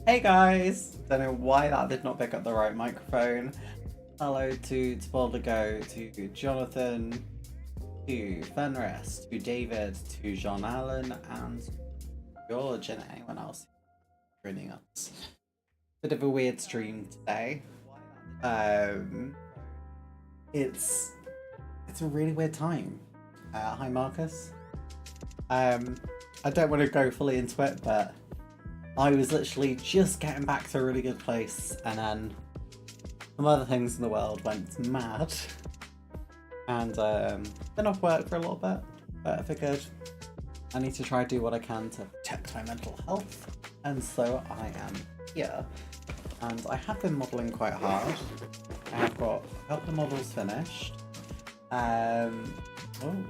Hey guys! Don't know why that did not pick up the right microphone. Hello to Boldigo, to Jonathan, to Fenris, to David, to John Allen, and George, and anyone else joining us. Bit of a weird stream today. It's a really weird time. Hi Marcus. I don't want to go fully into it, but I was literally just getting back to a really good place, and then some other things in the world went mad. And been off work for a little bit, but I figured I need to try to do what I can to protect my mental health, and so I am here. And I have been modelling quite hard. I have got a couple of models finished.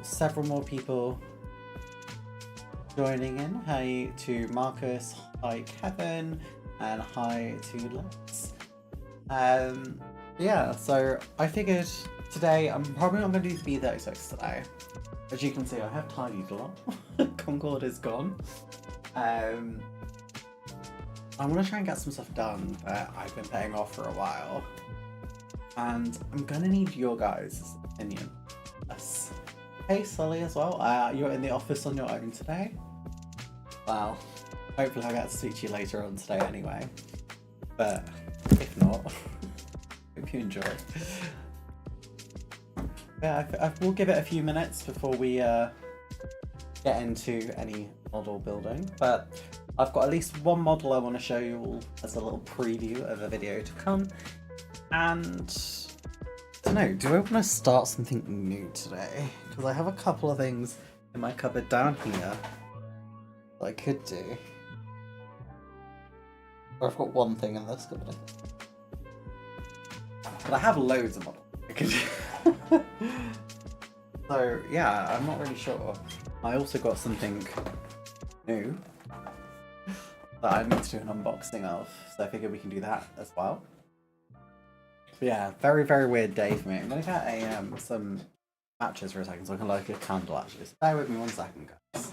Several more people joining in. Hi to Marcus, hi Kevin, and hi to Lex. Yeah, so I figured today I'm probably not going to do the B36 today. As you can see, I have tidied a lot. Concord is gone. I want to try and get some stuff done that I've been putting off for a while. And I'm going to need your guys' opinion. Yes. Hey Sully as well, you're in the office on your own today? Well, hopefully I'll get to speak to you later on today anyway. But if not, hope you enjoy. Yeah, we'll give it a few minutes before we get into any model building. But I've got at least one model I want to show you all as a little preview of a video to come. And I don't know, do I want to start something new today? Because I have a couple of things in my cupboard down here that I could do. Or I've got one thing in this cupboard. But I have loads of models I could do. So yeah, I'm not really sure. I also got something new that I need to do an unboxing of, so I figured we can do that as well. But yeah, very, very weird day for me. I'm gonna get some matches for a second so I can light a candle actually. So bear with me 1 second, guys.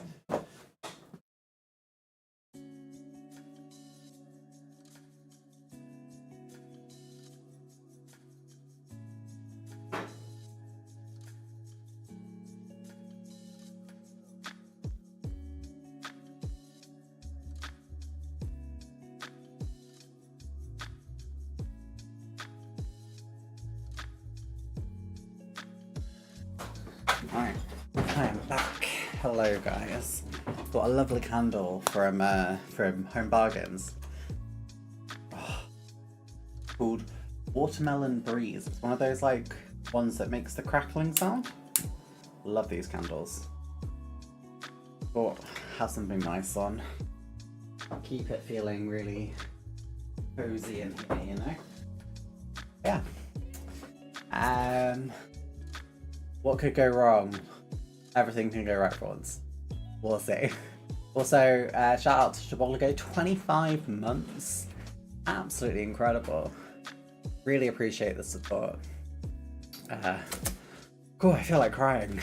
Alright, I am back. Hello guys. Got a lovely candle from Home Bargains. Called Watermelon Breeze. It's one of those like ones that makes the crackling sound. Love these candles. Thought have something nice on. Keep it feeling really cozy and here, you know? Yeah. What could go wrong? Everything can go right for once. We'll see. Also, shout out to Shaboligo, 25 months. Absolutely incredible. Really appreciate the support. Cool, I feel like crying.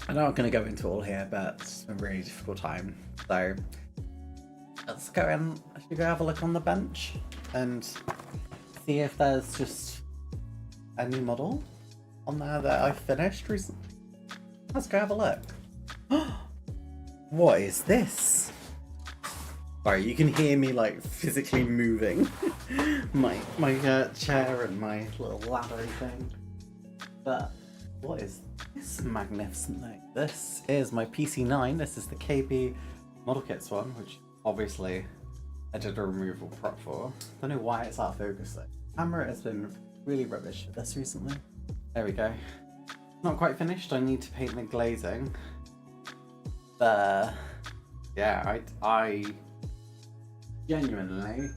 I'm not going to go into it all here, but it's been a really difficult time. So, let's go in. I should go have a look on the bench and see if there's just a new model on there that I finished recently. Let's go have a look. What is this? Sorry, you can hear me like physically moving my chair and my little laddery thing. But what is this magnificent thing? This is my PC9. This is the KB Model Kits one, which obviously I did a removal prop for. Don't know why it's out of focus though. Camera has been really rubbish for this recently. There we go. Not quite finished. I need to paint the glazing. Yeah, I genuinely,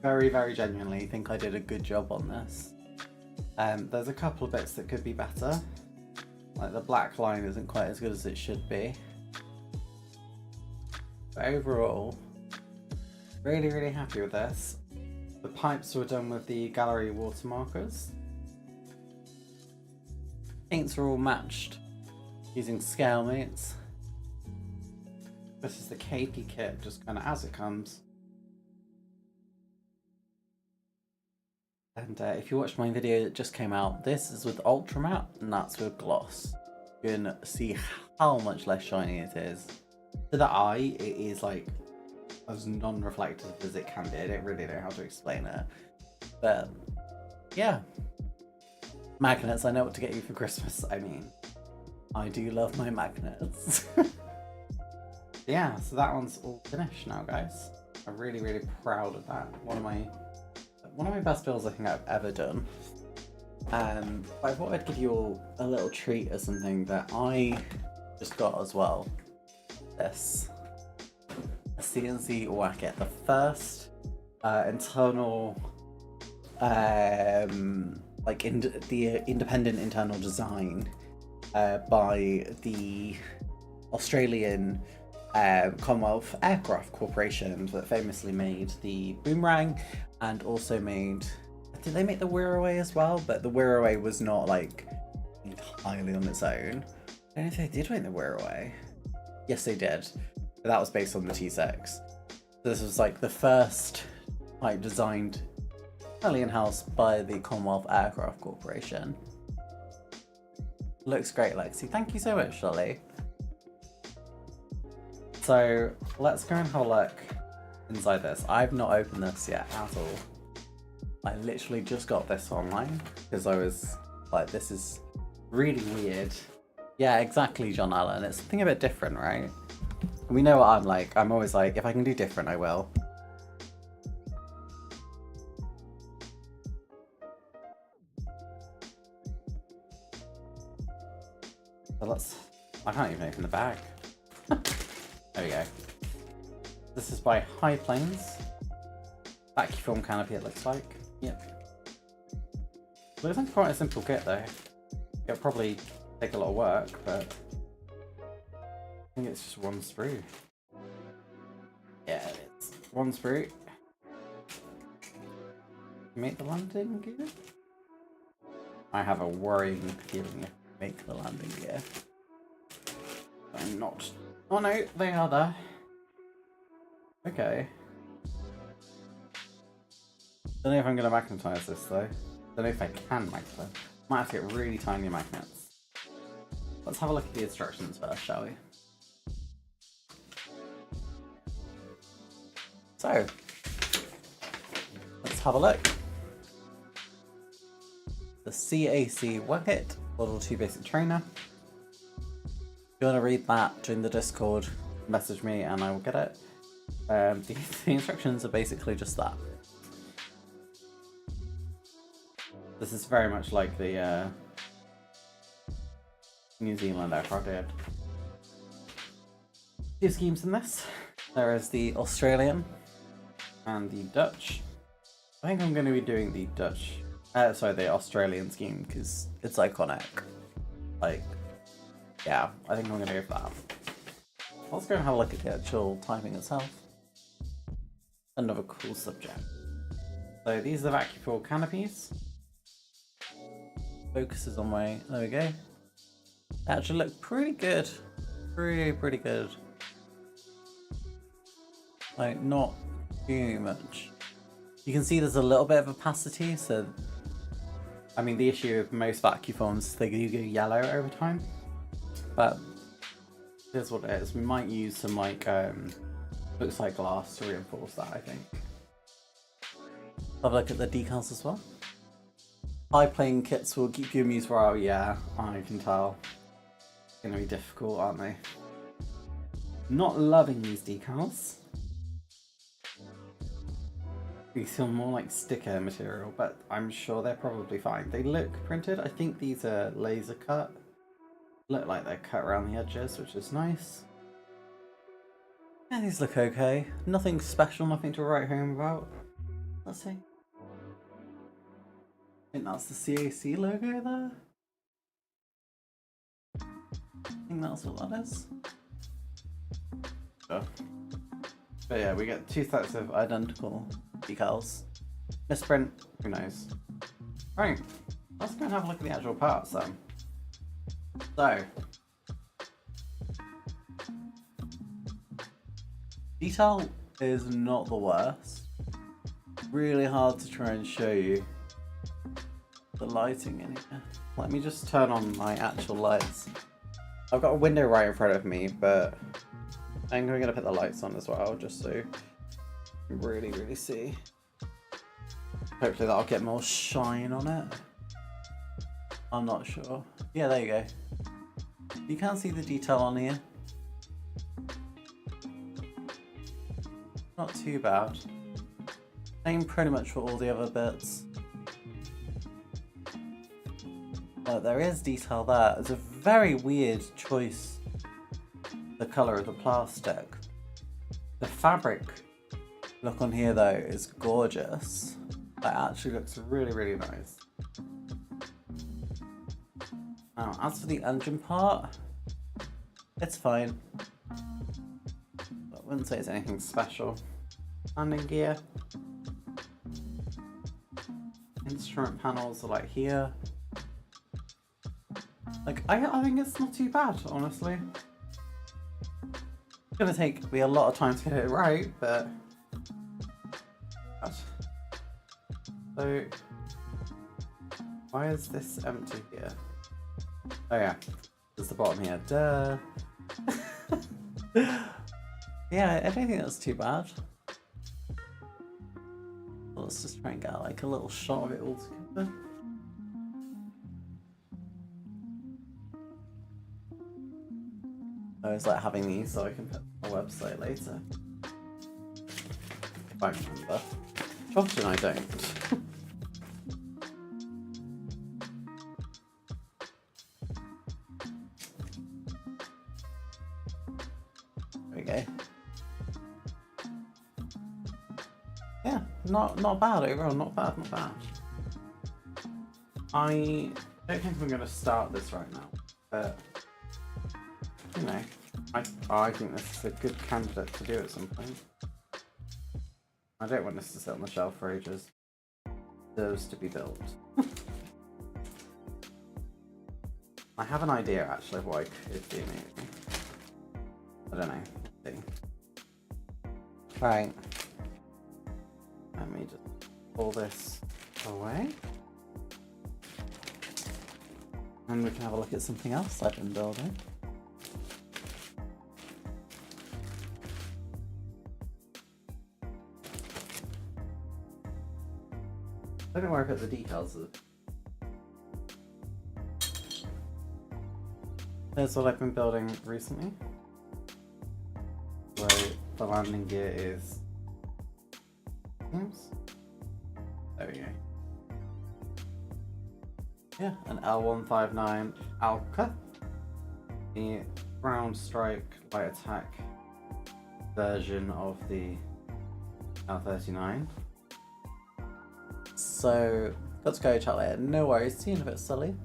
very, very genuinely think I did a good job on this. There's a couple of bits that could be better. Like the black line isn't quite as good as it should be. But overall, really, really happy with this. The pipes were done with the gallery watermarkers. Paints are all matched using scale mates. This is the KP kit, just kind of as it comes. And if you watched my video that just came out, this is with Ultra Matte and that's with Gloss. You can see how much less shiny it is. To the eye, it is like as non-reflective as it can be. I don't really know how to explain it. But yeah. Magnets, I know what to get you for Christmas. I mean, I do love my magnets. Yeah, so that one's all finished now, guys. I'm really, really proud of that. One of my best builds I think I've ever done. But I thought I'd give you all a little treat or something that I just got as well. This. A CNC Wacket. The first internal the independent internal design by the Australian Commonwealth Aircraft Corporation that famously made the Boomerang and also made, did they make the Wirraway as well? But the Wirraway was not like entirely on its own. I don't know if they did make the Wirraway. Yes, they did. But that was based on the T6. So this was like the first like designed entirely in-house by the Commonwealth Aircraft Corporation. Looks great, Lexi. Thank you so much, Lolly. So let's go and have a look inside this. I've not opened this yet at all. I literally just got this online because I was like, this is really weird. Yeah, exactly, John Allen. It's something a bit different, right? We know what I'm like. I'm always like, if I can do different, I will. So I can't even open the bag. There we go. This is by High Plains. Vacuum canopy it looks like. Yep. Looks like quite a simple kit though. It'll probably take a lot of work, but I think it's just one sprue. Yeah, it's one sprue. Make the landing gear? I have a worrying feeling if I make the landing gear. I'm not. Oh no, they are there. Okay. Don't know if I'm going to magnetize this though. Don't know if I can magnetize. Might have to get really tiny magnets. Let's have a look at the instructions first, shall we? So, let's have a look. The CAC Wacket, Model 2 Basic Trainer. If you want to read that during the Discord, message me and I will get it. The instructions are basically just that. This is very much like the New Zealand aircraft did. Two schemes in this. There is the Australian and the Dutch. I think I'm going to be doing the the Australian scheme because it's iconic. Like, yeah, I think I'm going to go for that. Let's go and have a look at the actual typing itself. Another cool subject. So these are the vacuum canopies. Focus is on my, there we go. They actually look pretty good. Pretty good. Like, not too much. You can see there's a little bit of opacity, so I mean the issue with most vacuum foams, they do go yellow over time. But here's what it is. We might use some like looks like glass to reinforce that, I think. Have a look at the decals as well. High plane kits will keep you amused for a while. Yeah, I can tell. It's gonna be difficult, aren't they? Not loving these decals. These feel more like sticker material, but I'm sure they're probably fine. They look printed. I think these are laser cut. Look like they're cut around the edges, which is nice. Yeah, these look okay. Nothing special, nothing to write home about. Let's see. I think that's the CAC logo there. I think that's what that is. Sure. But yeah, we get two sets of identical decals. Misprint, who knows. Right, let's go and have a look at the actual parts then. So, Detail is not the worst. Really hard to try and show you the lighting in here. Let me just turn on my actual lights. I've got a window right in front of me, but I'm going to put the lights on as well, just so you can really see. Hopefully that'll get more shine on it. I'm not sure. Yeah, there you go. You can see the detail on here. Not too bad. Same pretty much for all the other bits. But there is detail there. It's a very weird choice, the colour of the plastic. The fabric look on here though is gorgeous. That actually looks really nice. Now, as for the engine part, it's fine. But I wouldn't say it's anything special. Landing gear. Instrument panels are like here. Like, I think it's not too bad, honestly. It's gonna take me a lot of time to get it right, but... So... Why is this empty here? Oh yeah, there's the bottom here. Duh! Yeah, I don't think that's too bad. Let's just try and get like a little shot of it all together. I always like having these so I can put on my website later. If I remember. Often I don't. There we go. Yeah, not bad overall, not bad. I don't think I'm going to start this right now, but you know, I think this is a good candidate to do at some point. I don't want this to sit on the shelf for ages. It deserves to be built. I have an idea actually of what I could do maybe. I don't know. Let's see. Right. Let me just pull this away. And we can have a look at something else I've been building. I don't know where I put the details of. Here's what I've been building recently. Where the landing gear is. Oops. There we go. Yeah, an L159 Alka. The ground strike light attack version of the L39. So, got to go chat later. No worries, seeing a bit silly.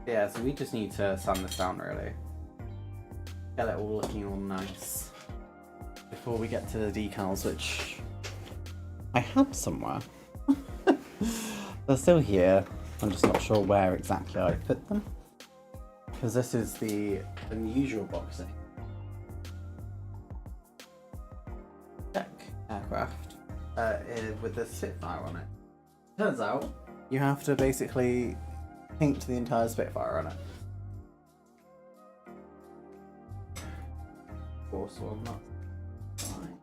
Yeah, so we just need to sand this down really. Get it all looking all nice. Before we get to the decals, which I had somewhere. They're still here. I'm just not sure where exactly I put them. Because this is the unusual boxing. Check aircraft. With the Spitfire on it. Turns out you have to basically paint the entire Spitfire on it. Of course, well, that's fine.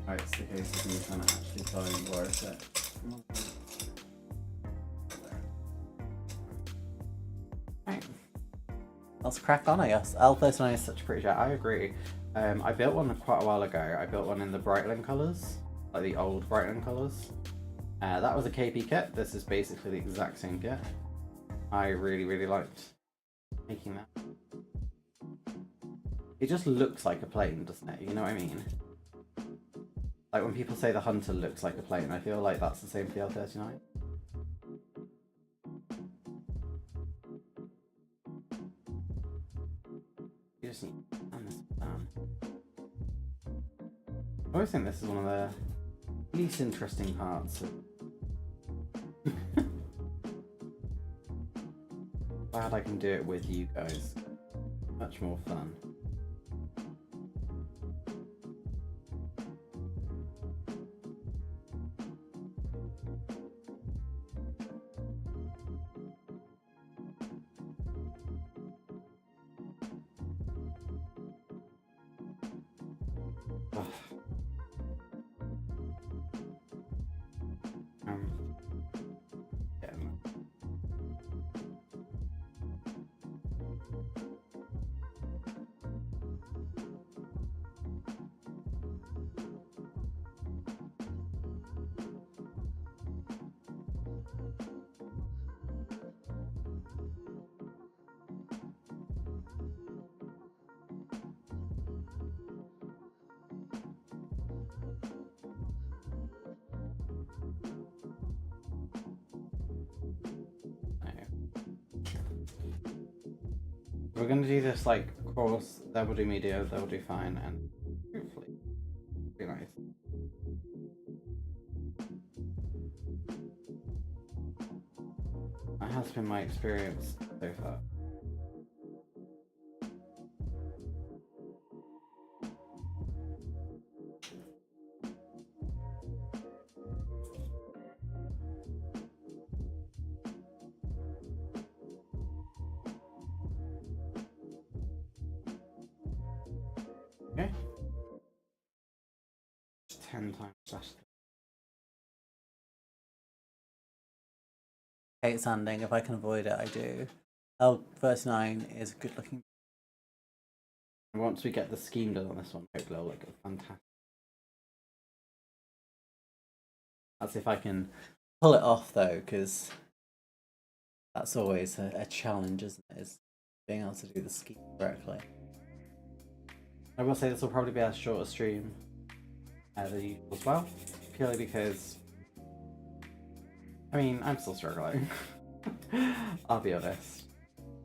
Right, it's the case of me trying to actually find where it's at. Right. Let's crack on, I guess. L39 is such a pretty jet. I agree. I built one quite a while ago. I built one in the Breitling colours, like the old Breitling colours. That was a KP kit. This is basically the exact same kit. I really liked making that. It just looks like a plane, doesn't it? You know what I mean? Like when people say the Hunter looks like a plane, I feel like that's the same for the L39. You just need to turn this down. I always think this is one of the least interesting parts. glad I can do it with you guys. Much more fun. We're gonna do this like course, that will do media, that will do fine, and hopefully be nice. That has been my experience so far. Okay. 10 times faster. Hate sanding. If I can avoid it, I do. verse 9 is a good looking. Once we get the scheme done on this one, hopefully it'll look fantastic. That's if I can pull it off though, because that's always a challenge, isn't it? Is being able to do the scheme correctly. I will say this will probably be a shorter stream than usual as well, purely because, I mean, I'm still struggling. I'll be honest,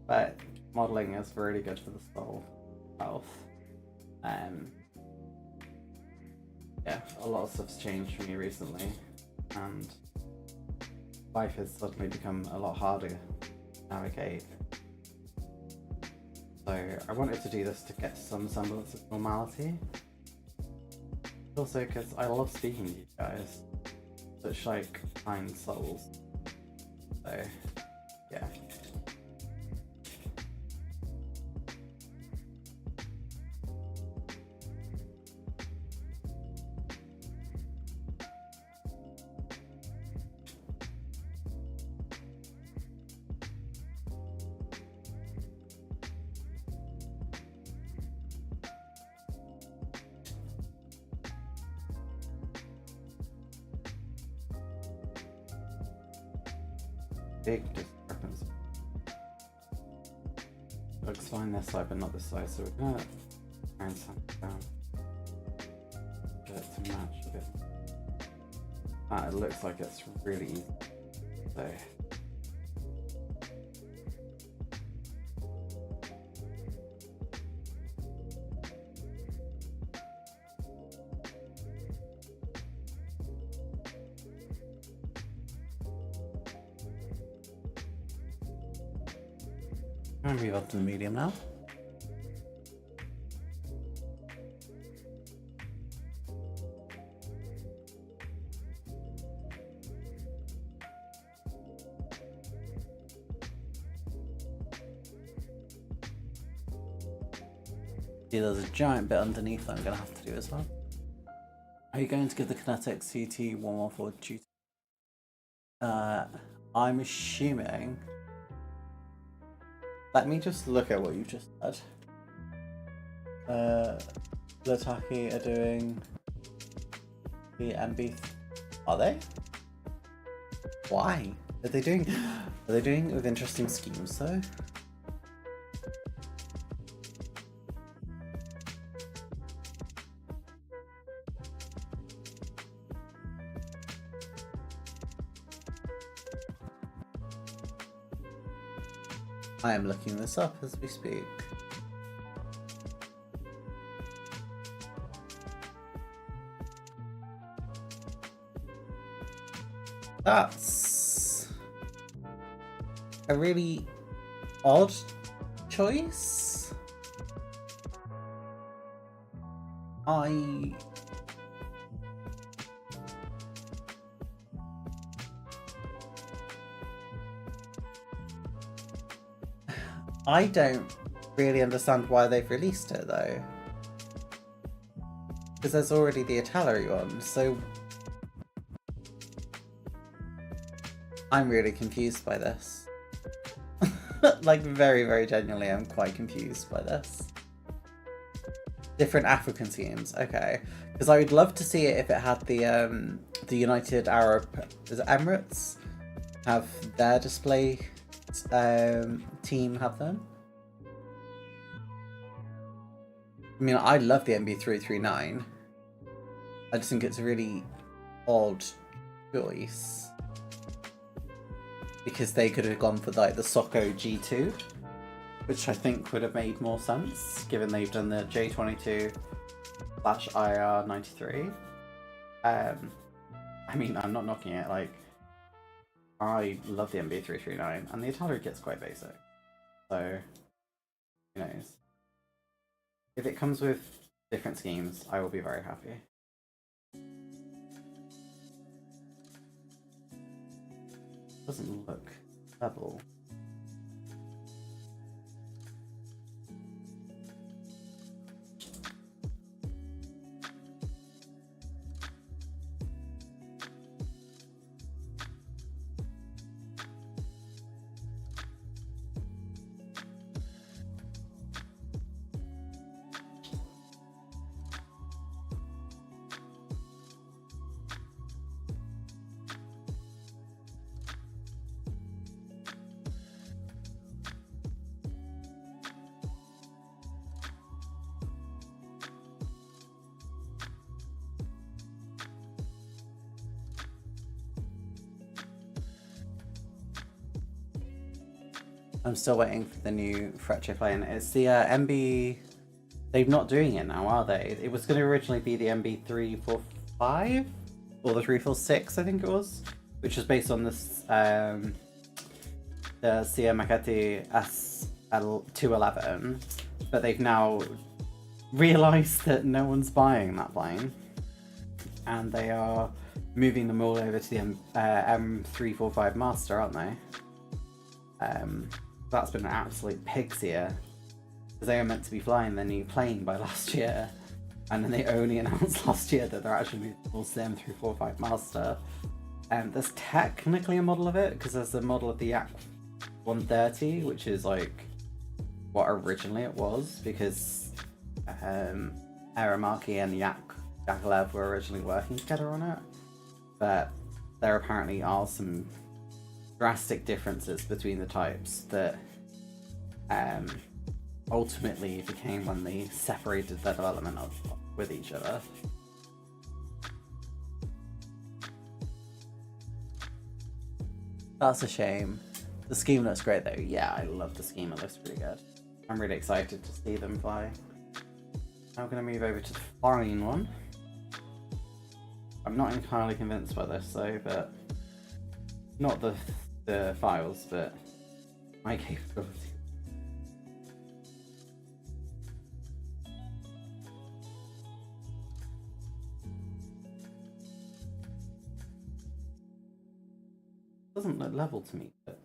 but modelling is really good for the soul health. Yeah, a lot of stuff's changed for me recently, and life has suddenly become a lot harder to navigate. So I wanted to do this to get some semblance of normality. Also because I love speaking to you guys. Such like kind souls. So yeah. Big discrepancy. Looks fine this side, but not this side, so we're gonna try and sand it down. Get it to match a bit. It looks like it's really easy. So I'm gonna move up to the medium now. See, there's a giant bit underneath that I'm gonna have to do as well. Are you going to give the kinetic CT 114 duty? I'm assuming. Let me just look at what you just said. Lataki are doing the MB. Are they? Why? Are they doing it with interesting schemes though? I am looking this up as we speak. That's a really odd choice. I don't really understand why they've released it though. Because there's already the Atari one, so I'm really confused by this. Like, very, very genuinely, I'm quite confused by this. Different African schemes, okay. Because I would love to see it if it had the United Arab Emirates have their display team have them. I mean, I love the MB339. I just think it's a really odd choice. Because they could have gone for like the Socko G2, which I think would have made more sense, given they've done the J22/IR93. I mean, I'm not knocking it, like, I love the MB339, and the Atari kit's quite basic. So, who knows? If it comes with different schemes, I will be very happy. Doesn't look level. I'm still waiting for the new Frecce plane. It's the MB... They're not doing it now, are they? It was going to originally be the MB345? Or the 346, I think it was. Which was based on this, the Sia Makati SL211. But they've now realised that no one's buying that plane. And they are moving them all over to the M345 Master, aren't they? That's been an absolute pig's ear, because they were meant to be flying the new plane by last year, and then they only announced last year that they're actually moving towards the M345 Master. And there's technically a model of it, because there's a model of the Yak 130, which is like what originally it was, because Aramaki and Yak Yakolev were originally working together on it. But there apparently are some drastic differences between the types that ultimately became when they separated their development with each other. That's a shame. The scheme looks great though. Yeah, I love the scheme, it looks pretty good. I'm really excited to see them fly. Now we're going to move over to the flying one. I'm not entirely convinced by this though, but not the files, but my capability. Doesn't look level to me, but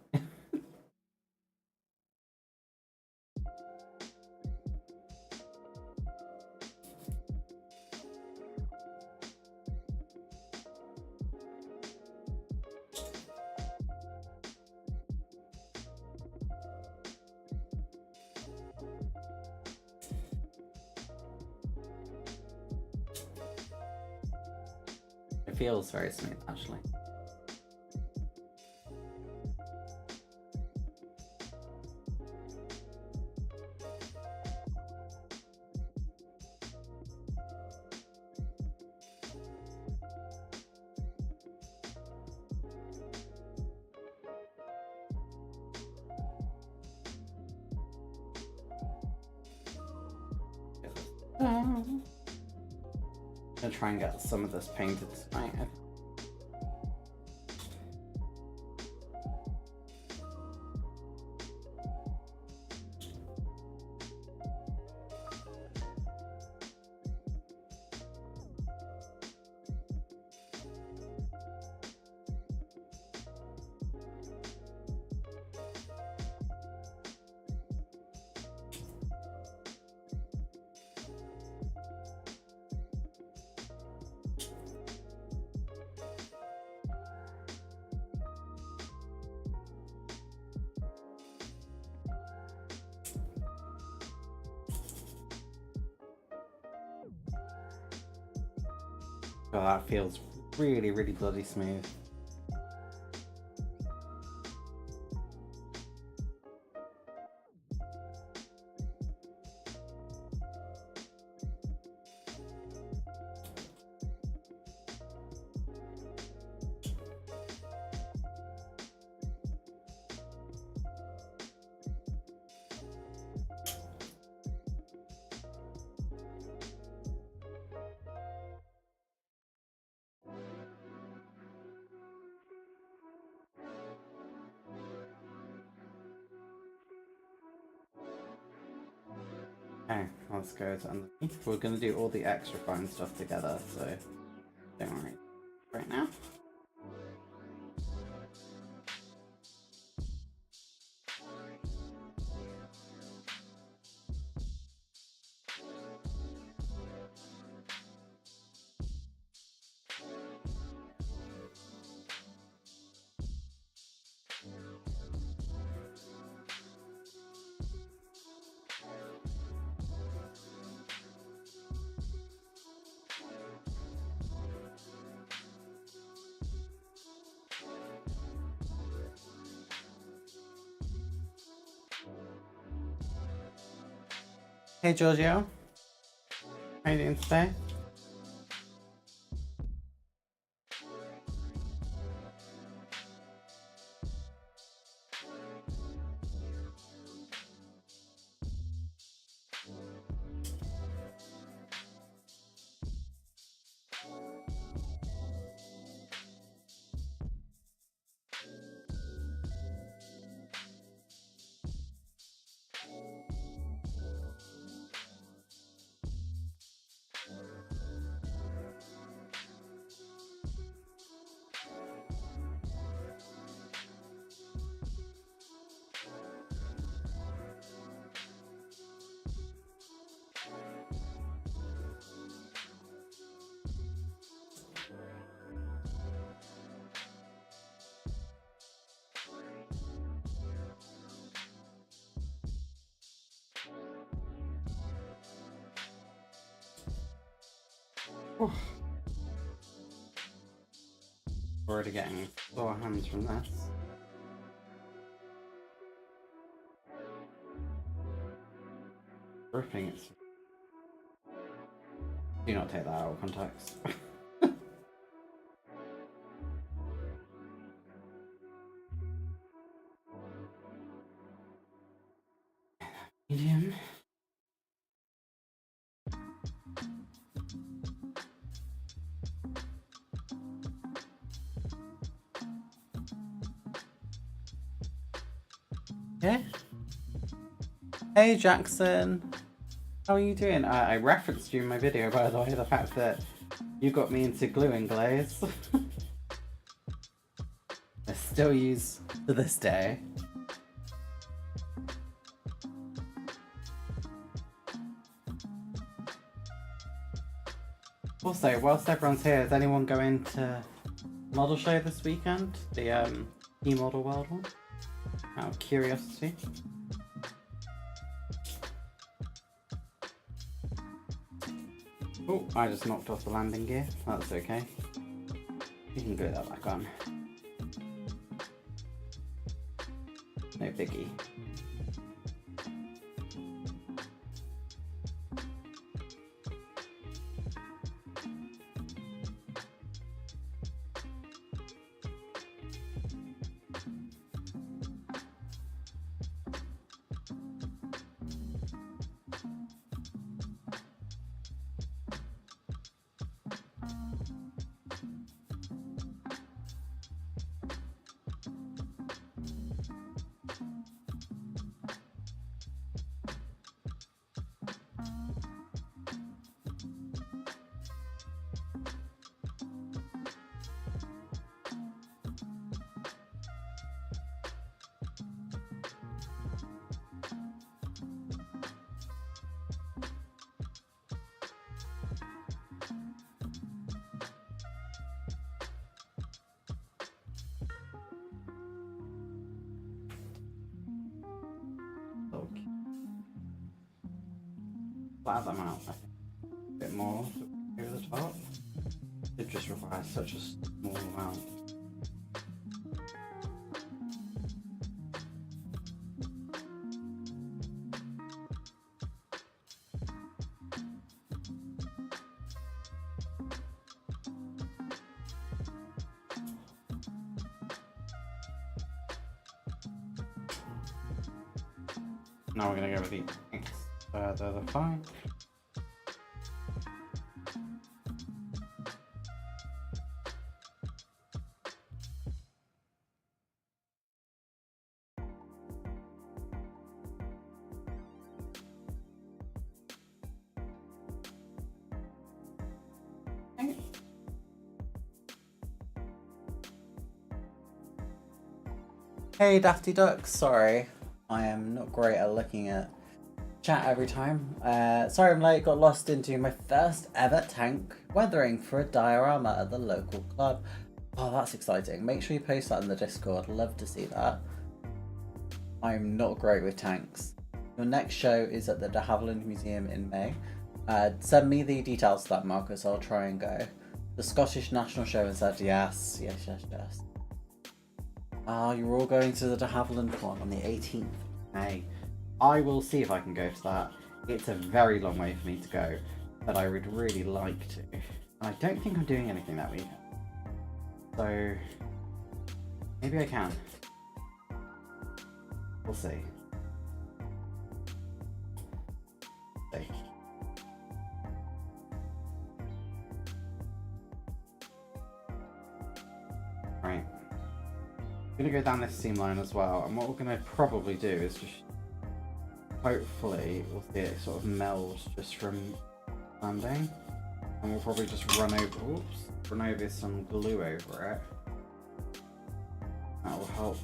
it feels very smooth actually. I'm gonna try and get some of this painted tonight. Oh, that feels really, really bloody smooth. Okay, let's go to underneath. We're gonna do all the extra fine stuff together, so don't worry right now. Hey Giorgio, how you doing today? Already getting sore hands from this. Ripping it. Do not take that out of context. Medium. Yeah. Hey Jackson, how are you doing? I referenced you in my video, by the way, the fact that you got me into gluing glaze. I still use to this day. Also, whilst everyone's here, is anyone going to model show this weekend? The e-model world one? Out of curiosity. Oh, I just knocked off the landing gear. That's okay. You can glue that back on. No biggie. Flat them out, I think. A bit more over the top. It just requires such a small amount. Now we're gonna go with the X further the fine. Hey Dafty Duck, sorry. I am not great at looking at chat every time. Sorry I'm late, got lost into my first ever tank weathering for a diorama at the local club. Oh, that's exciting. Make sure you post that in the Discord, love to see that. I'm not great with tanks. Your next show is at the de Havilland Museum in May. Send me the details to that, Marcus, I'll try and go. The Scottish National Show has said yes. You're all going to the de Havilland one on the 18th of May. I will see if I can go to that. It's a very long way for me to go, but I would really like to. And I don't think I'm doing anything that weekend. So, maybe I can. We'll see. Right. I'm gonna go down this seam line as well, and what we're gonna probably do is just hopefully we'll see it sort of meld just from landing, and we'll probably just run over some glue over it. That will help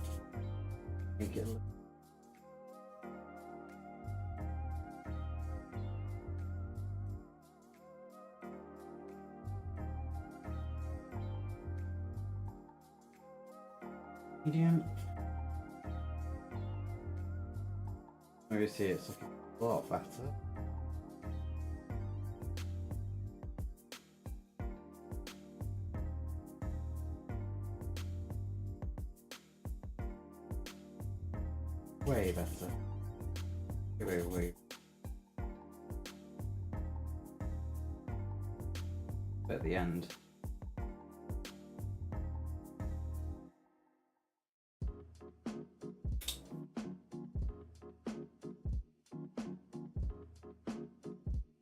make it look. Medium. Maybe see it's looking a lot better. Way better. Wait. At the end.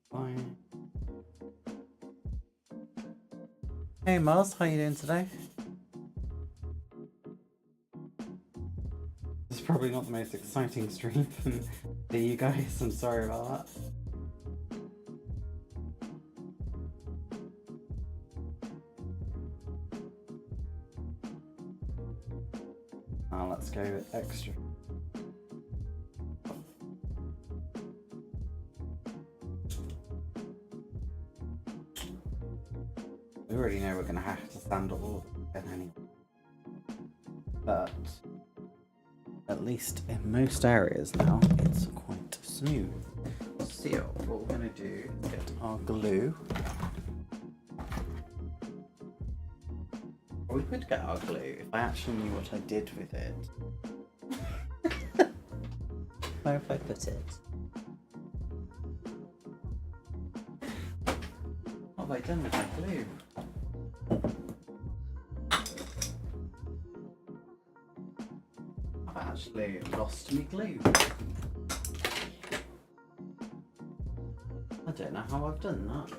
Fine. Hey Mars, how you doing today? This is probably not the most exciting stream for you guys, I'm sorry about that. Let's go with extra. We already know we're going to have to sand all of it anyway. But at least in most areas now, it's quite smooth. So what we're going to do is get our glue. We could get our glue if I actually knew what I did with it. Where have I put it? What have I done with my glue? I've actually lost my glue. I don't know how I've done that.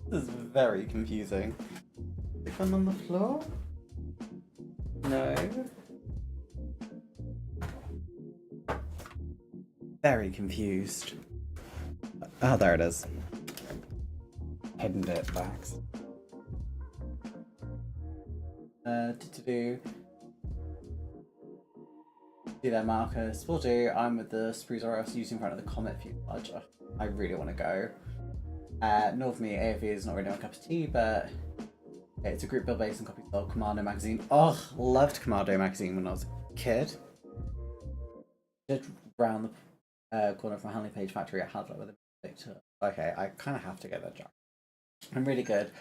This is very confusing. Is it on the floor? No. Very confused. Oh, there it is. Hidden it back. Do that, Marcus. Will do. I'm with the spruce I was using in front of the Comet fuselage. I really want to go. North of me, AFE is not really my cup of tea, but yeah, it's a group build based on copies of Commando magazine. Oh, loved Commando magazine when I was a kid. Did round the corner from Hanley Page factory at Hadlow with Okay, I kind of have to get that jacket. I'm really good.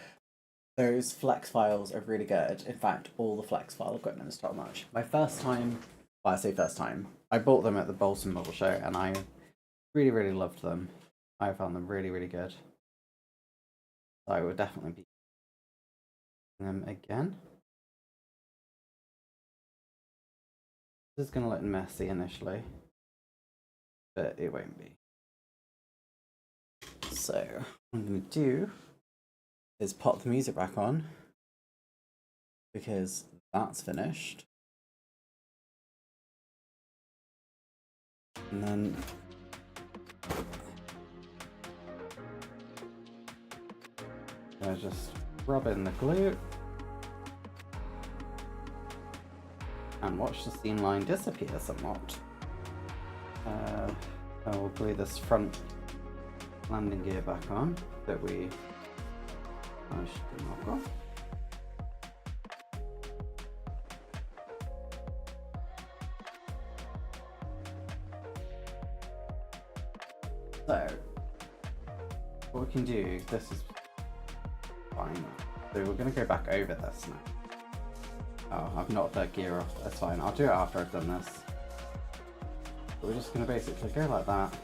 Those flex files are really good. In fact, all the flex file equipment is top notch. My first time, well, I say first time, I bought them at the Bolton Mobile Show and I really, really loved them. I found them really, really good. So I would definitely be using them again. This is going to look messy initially, but it won't be. So what I'm going to do is pop the music back on because that's finished. And then I just rub in the glue and watch the seam line disappear somewhat. I will glue this front landing gear back on that we managed to knock off. So what we can do, this is fine. So we're going to go back over this now. Oh, I've knocked that gear off, that's fine. I'll do it after I've done this. But we're just going to basically go like that.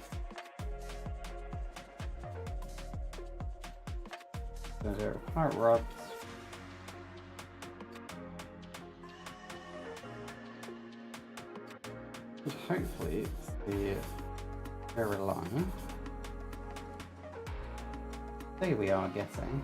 Going to do it with part rods. And hopefully it's the very line. There we are getting.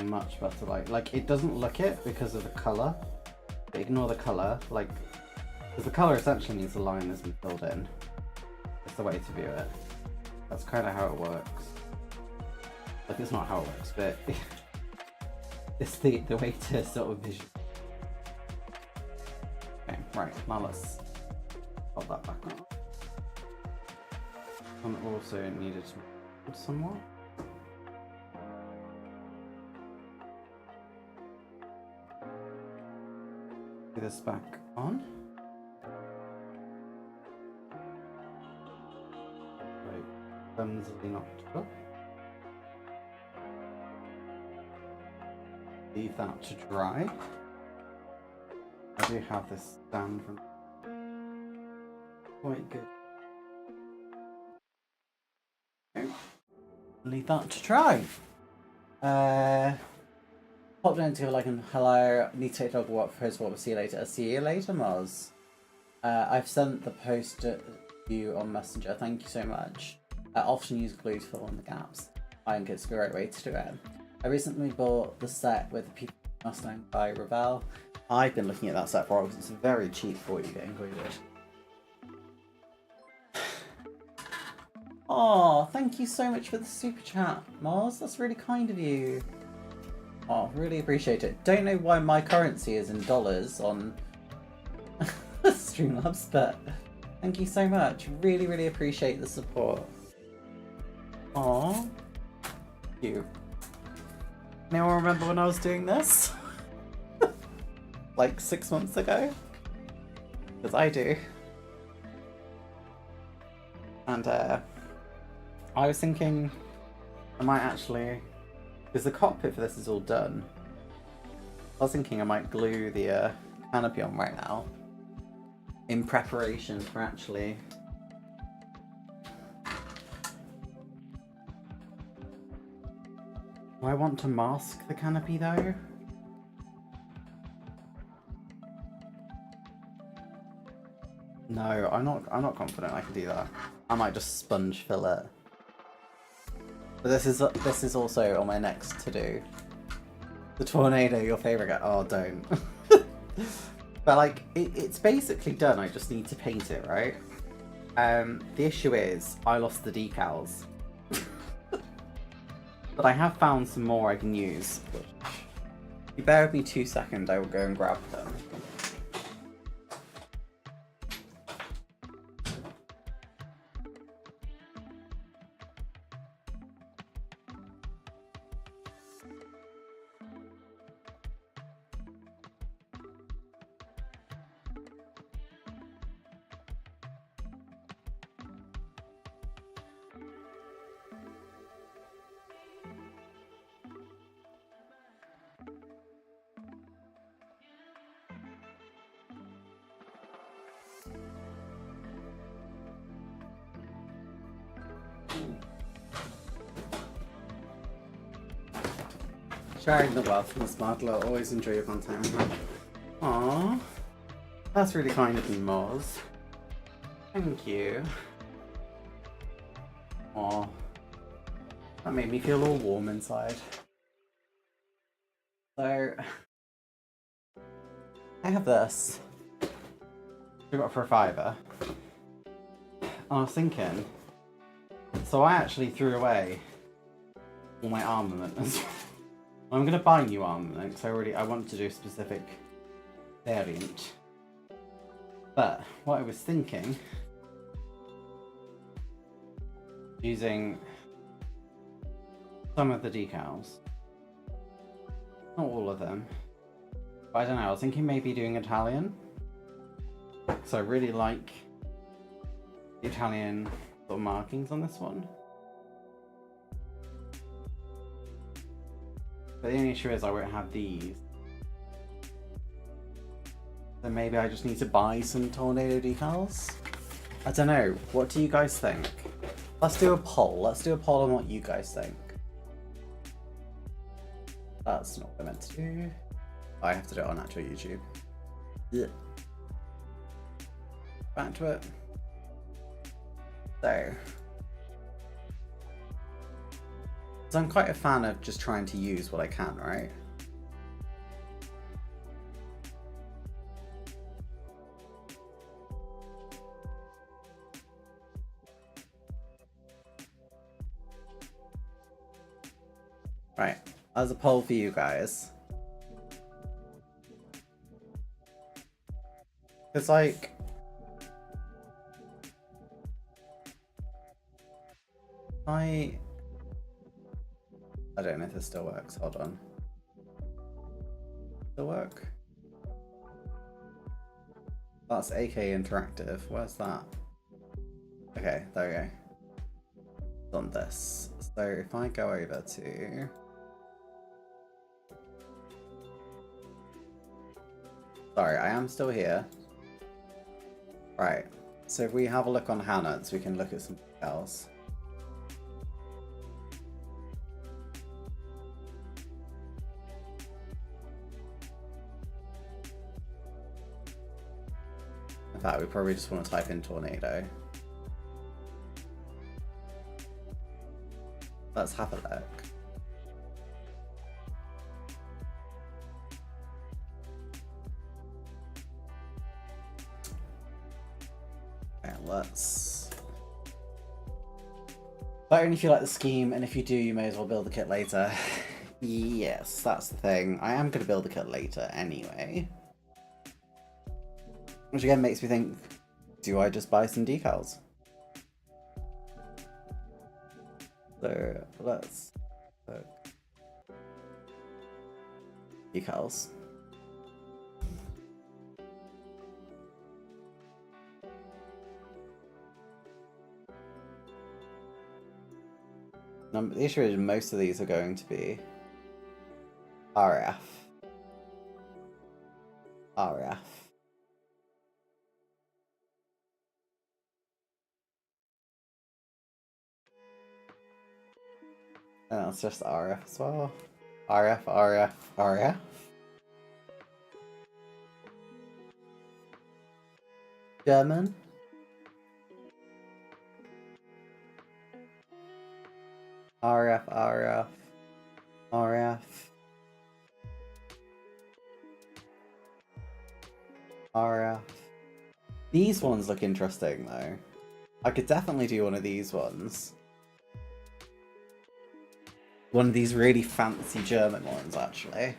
Much better, like it doesn't look it because of the color, but ignore the color, like, because the color essentially means the line has been filled in. It's the way to view it. That's kind of how it works. Like, it's not how it works, but it's the way to sort of visualize. Okay, right, now let's pop that back on. And also needed to move somewhat. This back on. Right, clumsily knocked up. Leave that to dry. I do have this stand from quite good. Okay. Leave that to dry. Pop down to like, hello, need to take dog walk for his walk, we'll see you later. See you later, Moz. I've sent the post to you on Messenger, thank you so much. I often use glue to fill in the gaps. I think it's a great way to do it. I recently bought the set with the People Mustang by Ravel. I've been looking at that set for a while because it's very cheap for what you get included. Oh, thank you so much for the super chat, Moz. That's really kind of you. Oh, really appreciate it. Don't know why my currency is in dollars on Streamlabs, but thank you so much. Really, really appreciate the support. Aww. You. Anyone remember when I was doing this? Like 6 months ago? Because I do. And I was thinking I might actually, because the cockpit for this is all done, I was thinking I might glue the canopy on right now in preparation for actually do I want to mask the canopy though? No, I'm not confident I can do that. I might just sponge fill it. But this is also on my next to do. The tornado, your favorite guy. Oh, don't. But like, it's basically done. I just need to paint it, right? The issue is I lost the decals, but I have found some more I can use. If you bear with me 2 seconds, I will go and grab them. Sharing the wealth from the smuggler. Always enjoy your content. Aww. That's really kind of you, Moz. Thank you. Aww. That made me feel all warm inside. So, I have this. I got for a £5. And I was thinking, so I actually threw away all my armament as well. I'm going to buy new armament because I want to do a specific variant. But what I was thinking, using some of the decals, not all of them, but I don't know, I was thinking maybe doing Italian. So I really like the Italian sort of markings on this one. But the only issue is I won't have these. So maybe I just need to buy some tornado decals? I don't know, what do you guys think? Let's do a poll. Let's do a poll on what you guys think. That's not what I meant to do. I have to do it on actual YouTube. Yeah. Back to it. So I'm quite a fan of just trying to use what I can, right? Right, as a poll for you guys. It's like, I don't know if this still works. Hold on. Still work? That's AK Interactive. Where's that? Okay, there we go. It's on this. So if I go over to... Sorry, I am still here. Right. So if we have a look on Hannah's, we can look at something else. In fact, we probably just want to type in tornado. Let's have a look. Okay, let's... But only if you like the scheme, and if you do, you may as well build the kit later. Yes, that's the thing. I am going to build the kit later anyway. Which again makes me think, do I just buy some decals? So let's look. Decals. The issue is most of these are going to be RF. RF. And that's just RF as well. RF, RF, RF. German. RF, RF, RF. RF. These ones look interesting though. I could definitely do one of these ones. One of these really fancy German ones, actually.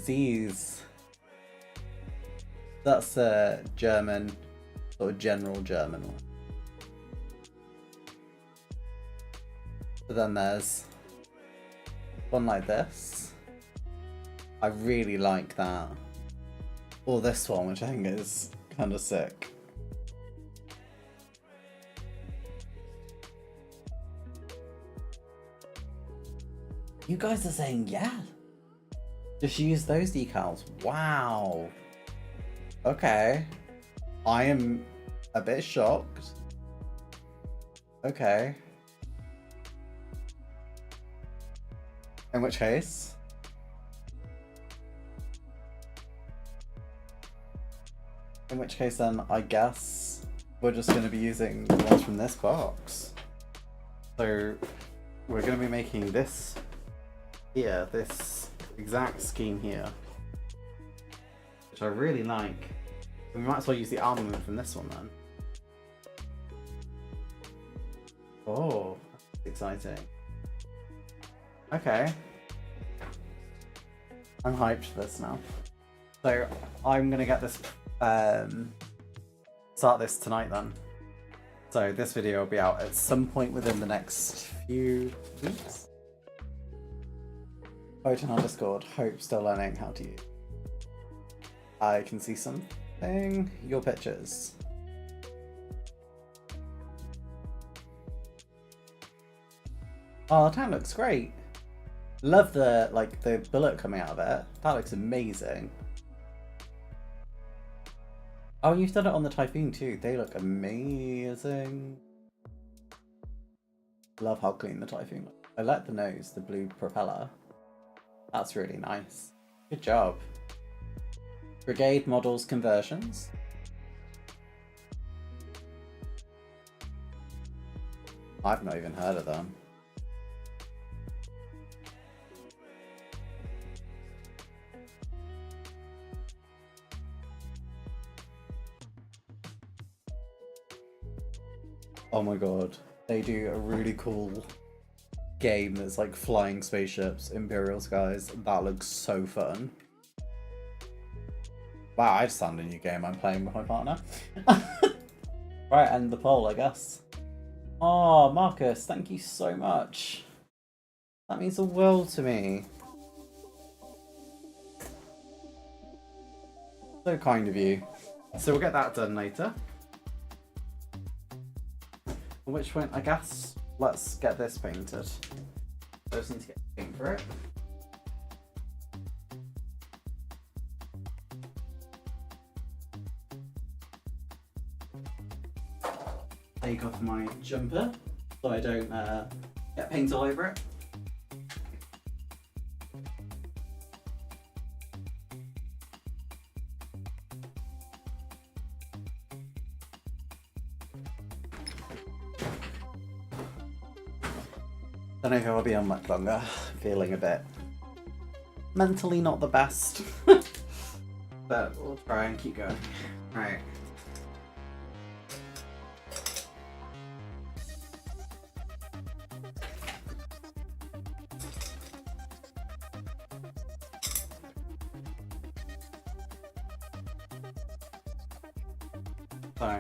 These... That's a German, sort of general German one. But then there's one like this. I really like that. Or this one, which I think is kind of sick. You guys are saying yeah. Just use those decals. Wow. Okay. I am a bit shocked. Okay. In which case... then I guess we're just going to be using the ones from this box. So we're going to be making this here, this exact scheme here, which I really like. We might as well use the armament from this one then. Oh, that's exciting. Okay. I'm hyped for this now. So I'm going to get this... start this tonight then. So this video will be out at some point within the next few weeks. Photon on Discord, hope still learning how to use. I can see something. Your pictures. Oh, that looks great. Love the the bullet coming out of it. That looks amazing. Oh, you've done it on the Typhoon too. They look amazing. Love how clean the Typhoon looks. I like the nose, the blue propeller. That's really nice. Good job. Brigade models conversions. I've not even heard of them. Oh my god, they do a really cool game that's like flying spaceships, Imperial skies. That looks so fun. Wow, I just found a new game I'm playing with my partner. Right, end the poll, I guess. Oh, Marcus, thank you so much. That means the world to me. So kind of you. So we'll get that done later. At which point, I guess, let's get this painted. I just need to get paint for it. Take off my jumper so I don't get paint all over it. Don't know if I'll be on much longer. Feeling a bit mentally not the best, but we'll try and keep going. Right. So.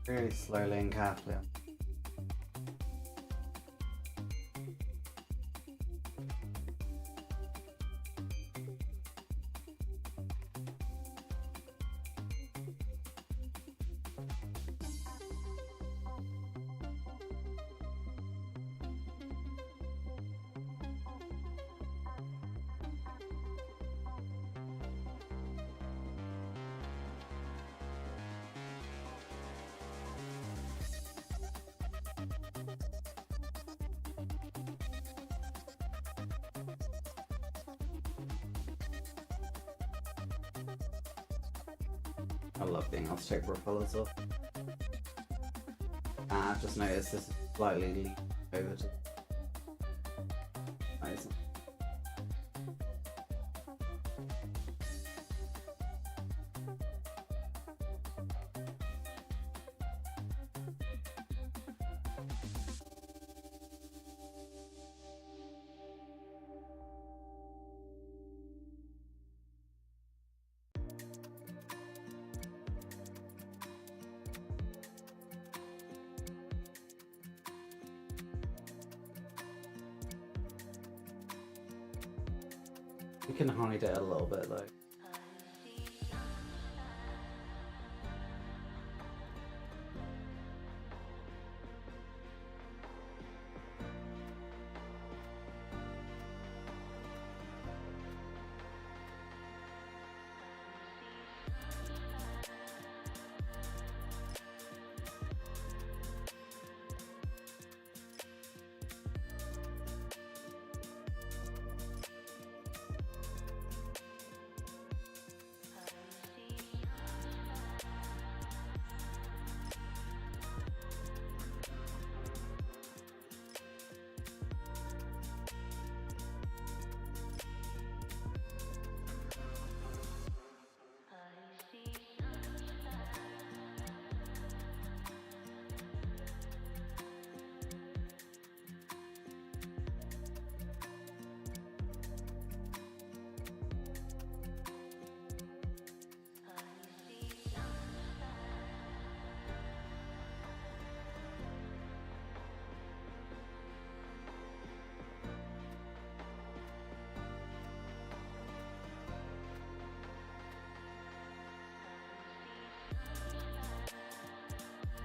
Really slowly and carefully. I love being able to take propellers off. And I've just noticed this is slightly leaked over to nice. You can hide it a little bit though.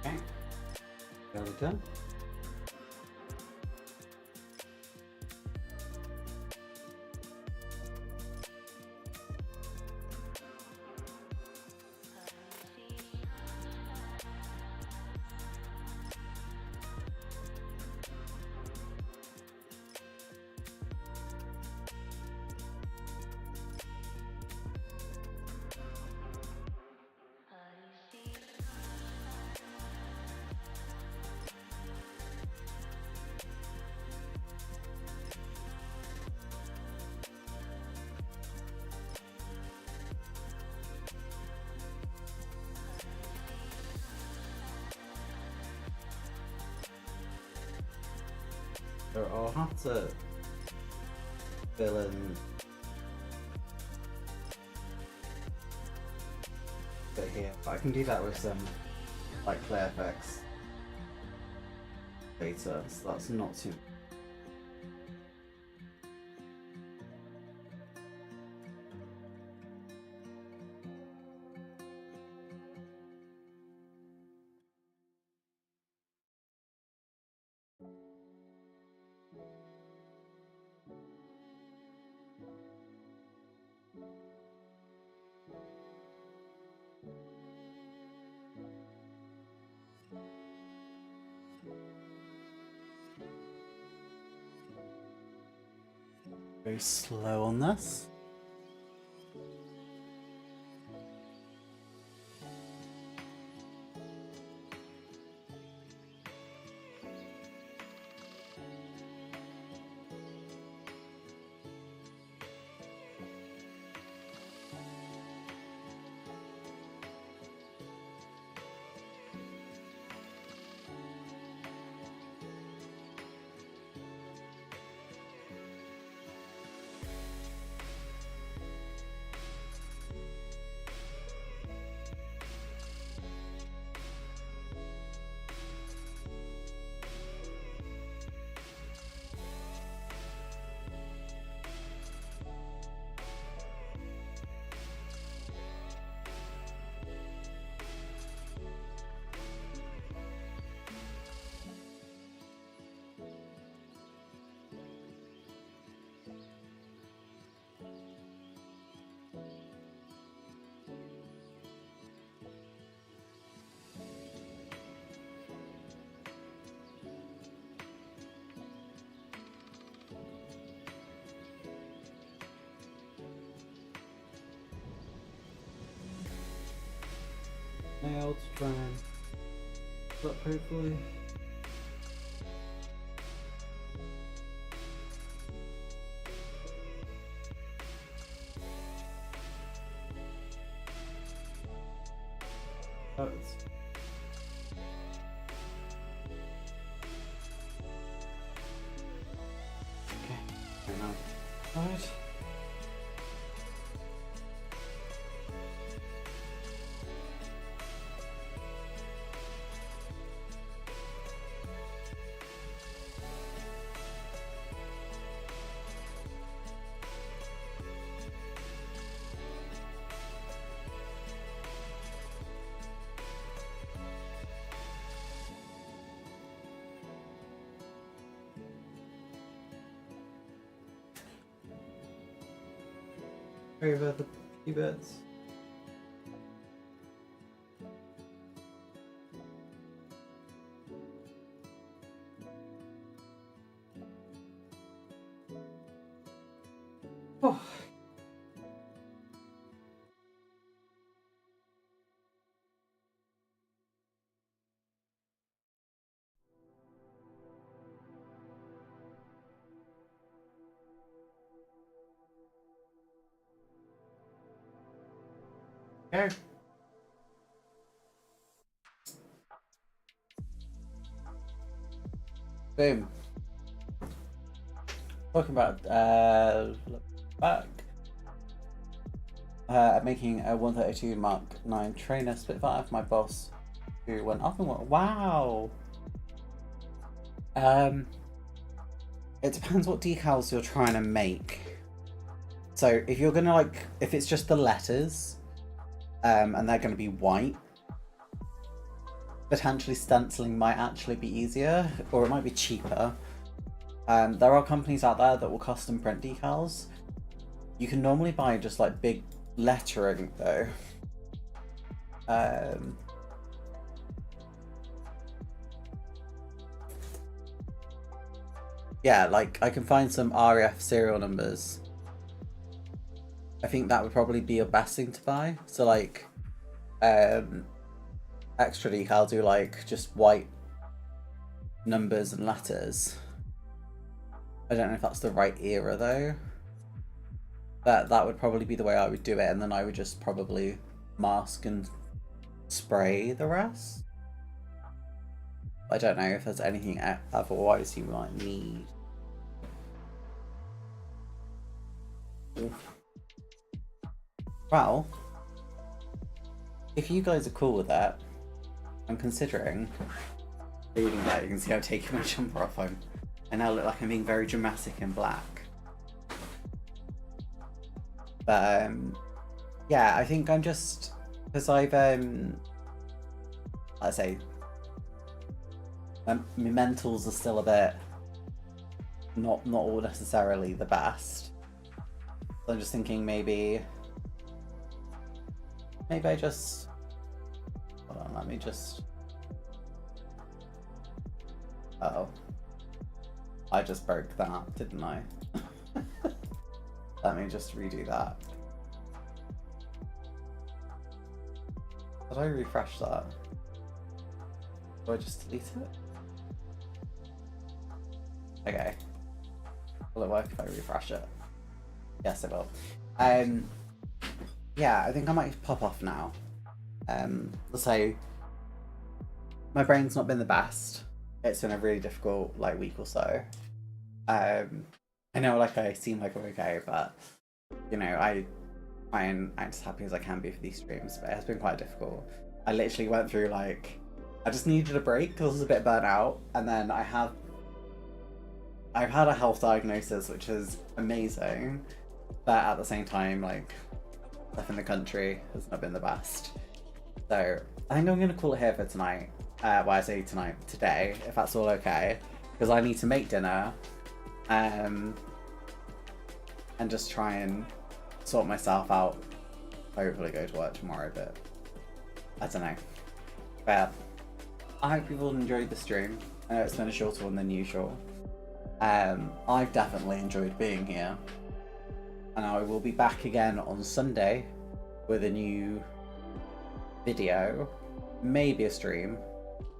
Okay, there we go. So I'll have to fill in a bit here, but I can do that with some like Airfix data, so that's not too. Very slow on this. Nail to try and but hopefully. Oh, it's okay. Hang on. Right. over the few bits. Oh. Go. Boom. Talking about look back. Making a 132 Mark 9 trainer Spitfire for my boss, who went off and went, wow. It depends what decals you're trying to make. So if you're gonna if it's just the letters, and they're gonna be white, potentially stenciling might actually be easier, or it might be cheaper. There are companies out there that will custom print decals. You can normally buy just like big lettering though. Yeah, like I can find some RAF serial numbers. I think that would probably be your best thing to buy. So like extra decal do like just white numbers and letters. I don't know if that's the right era though. That would probably be the way I would do it, and then I would just probably mask and spray the rest. I don't know if there's anything otherwise you might need. Well, if you guys are cool with that, I'm considering reading that. You can see I'm taking my jumper off. I now look like I'm being very dramatic in black. But yeah, I think I'm just, because I've let's say my mentals are still a bit not all necessarily the best. So I'm just thinking maybe I just, hold on, let me just, uh-oh, I just broke that, didn't I? Let me just redo that. Did I refresh that? Do I just delete it? Okay. Will it work if I refresh it? Yes, it will. Yeah, I think I might pop off now. Let's say my brain's not been the best. It's been a really difficult week or so. I know I seem like I'm okay, but you know, I try and act as happy as I can be for these streams, but it has been quite difficult. I literally went through I just needed a break because I was a bit burnt out, and then I've had a health diagnosis, which is amazing, but at the same time, stuff in the country has not been the best. So I think I'm gonna call it here for tonight. Well, I say tonight, today, if that's all okay, because I need to make dinner, and just try and sort myself out. Hopefully go to work tomorrow, but I don't know. But I hope you've all enjoyed the stream. I know it's been a shorter one than usual. I've definitely enjoyed being here, and I will be back again on Sunday with a new video, maybe a stream,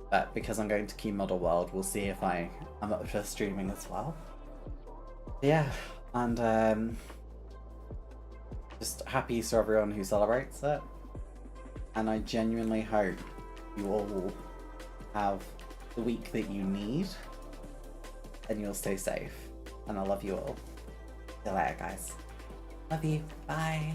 but because I'm going to Key Model World, we'll see if I'm up for streaming as well. Yeah, and just happy Easter everyone who celebrates it, and I genuinely hope you all will have the week that you need, and you'll stay safe, and I love you all. See you later, guys. Love you. Bye.